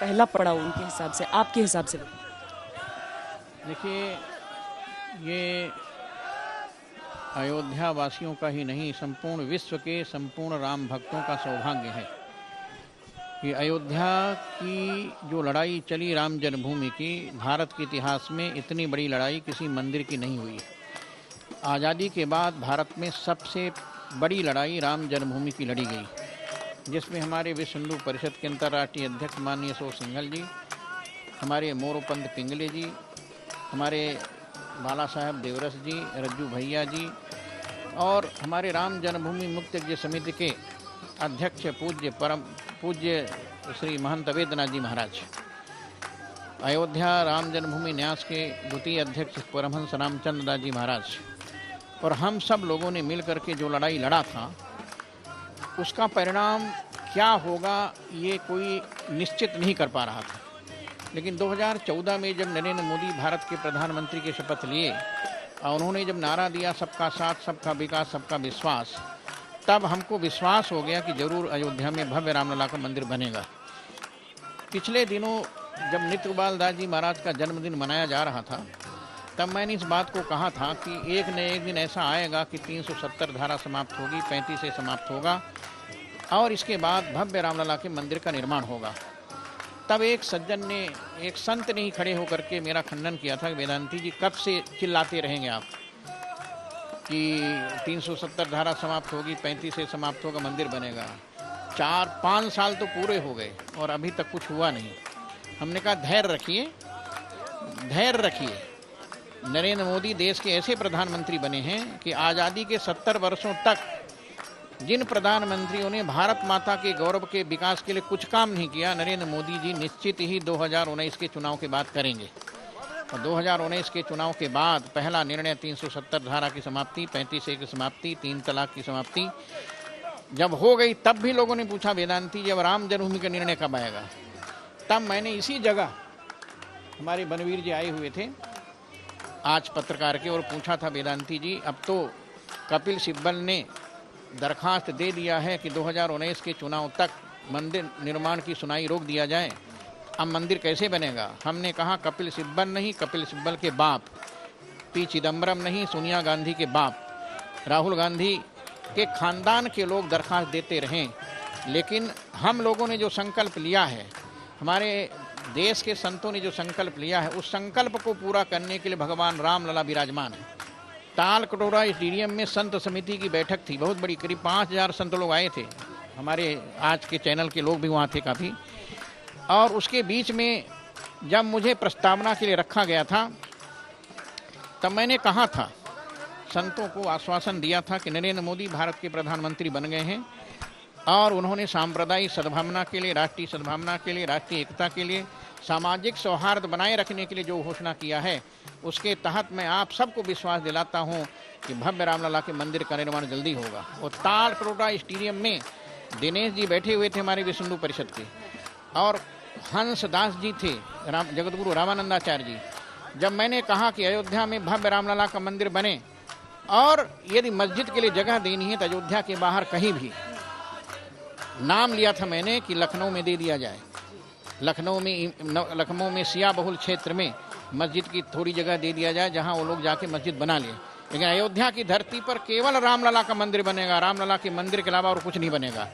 पहला पड़ाव उनके हिसाब से, आपके हिसाब से? देखिए, ये अयोध्या वासियों का ही नहीं, संपूर्ण विश्व के संपूर्ण राम भक्तों का सौभाग्य है कि अयोध्या की जो लड़ाई चली राम जन्मभूमि की, भारत के इतिहास में इतनी बड़ी लड़ाई किसी मंदिर की नहीं हुई है। आज़ादी के बाद भारत में सबसे बड़ी लड़ाई राम जन्मभूमि की लड़ी गई, जिसमें हमारे विश्व हिंदू परिषद के अंतर्राष्ट्रीय अध्यक्ष माननीय अशोक सिंघल जी, हमारे मोरोपंत पिंगले जी, हमारे बाला साहब देवरस जी, रज्जू भैया जी, और हमारे राम जन्मभूमि मुक्ति यज्ञ समिति के अध्यक्ष पूज्य श्री महंत अवेद्यनाथ जी महाराज, अयोध्या राम जन्मभूमि न्यास के द्वितीय अध्यक्ष परमहंस रामचंद्र दास जी महाराज, और हम सब लोगों ने मिल करके जो लड़ाई लड़ा था, उसका परिणाम क्या होगा ये कोई निश्चित नहीं कर पा रहा था। लेकिन 2014 में जब नरेंद्र मोदी भारत के प्रधानमंत्री के शपथ लिए और उन्होंने जब नारा दिया सबका साथ, सबका विकास, सबका विश्वास, तब हमको विश्वास हो गया कि जरूर अयोध्या में भव्य रामलला का मंदिर बनेगा। पिछले दिनों जब नित्यगोपाल दास जी महाराज का जन्मदिन मनाया जा रहा था, तब मैंने इस बात को कहा था कि एक न एक दिन ऐसा आएगा कि 370 धारा समाप्त होगी, 35 से समाप्त होगा, और इसके बाद भव्य रामलला के मंदिर का निर्माण होगा। तब एक सज्जन ने, एक संत ने ही खड़े होकर के मेरा खंडन किया था कि वेदांती जी कब से चिल्लाते रहेंगे आप कि 370 धारा समाप्त होगी, 35 से समाप्त होगा, मंदिर बनेगा। 4-5 साल तो पूरे हो गए और अभी तक कुछ हुआ नहीं। हमने कहा धैर्य रखिए, धैर्य रखिए। नरेंद्र मोदी देश के ऐसे प्रधानमंत्री बने हैं कि आज़ादी के 70 वर्षों तक जिन प्रधानमंत्रियों ने भारत माता के गौरव के विकास के लिए कुछ काम नहीं किया, नरेंद्र मोदी जी निश्चित ही 2019 के चुनाव के बाद करेंगे। और 2019 के चुनाव के बाद पहला निर्णय 370 धारा की समाप्ति, 35A की समाप्ति, 3 तलाक की समाप्ति जब हो गई, तब भी लोगों ने पूछा वेदांती जी अब राम जन्मभूमि का निर्णय कब आएगा। तब मैंने इसी जगह, हमारे बनवीर जी आए हुए थे आज पत्रकार के, और पूछा था वेदांती जी अब तो कपिल सिब्बल ने दरखास्त दे दिया है कि 2019 के चुनाव तक मंदिर निर्माण की सुनाई रोक दिया जाए, अब मंदिर कैसे बनेगा। हमने कहा कपिल सिब्बल नहीं, कपिल सिब्बल के बाप, पी चिदम्बरम नहीं, सोनिया गांधी के बाप, राहुल गांधी के खानदान के लोग दरखास्त देते रहें, लेकिन हम लोगों ने जो संकल्प लिया है, हमारे देश के संतों ने जो संकल्प लिया है, उस संकल्प को पूरा करने के लिए भगवान रामलला विराजमान है। ताल कटोरा स्टेडियम में संत समिति की बैठक थी, बहुत बड़ी, करीब 5000 संत लोग आए थे, हमारे आज के चैनल के लोग भी वहाँ थे काफ़ी। और उसके बीच में जब मुझे प्रस्तावना के लिए रखा गया था, तब मैंने कहा था, संतों को आश्वासन दिया था कि नरेंद्र मोदी भारत के प्रधानमंत्री बन गए हैं और उन्होंने सांप्रदायिक सद्भावना के लिए, राष्ट्रीय सद्भावना के लिए, राष्ट्रीय एकता के लिए, सामाजिक सौहार्द बनाए रखने के लिए जो घोषणा किया है, उसके तहत मैं आप सबको विश्वास दिलाता हूं कि भव्य रामलला के मंदिर का निर्माण जल्दी होगा। और ताल कटोरा स्टेडियम में दिनेश जी बैठे हुए थे हमारे विश्व हिंदू परिषद के, और हंस दास जी थे, जगतगुरु रामानंदाचार्य जी। जब मैंने कहा कि अयोध्या में भव्य रामलला का मंदिर बने और यदि मस्जिद के लिए जगह देनी है तो अयोध्या के बाहर कहीं भी, नाम लिया था मैंने कि लखनऊ में दे दिया जाए, लखनऊ में सिया बहुल क्षेत्र में मस्जिद की थोड़ी जगह दे दिया जाए जहां वो लोग जाके मस्जिद बना लें, लेकिन अयोध्या की धरती पर केवल रामलला का मंदिर बनेगा, रामलला के मंदिर के अलावा और कुछ नहीं बनेगा।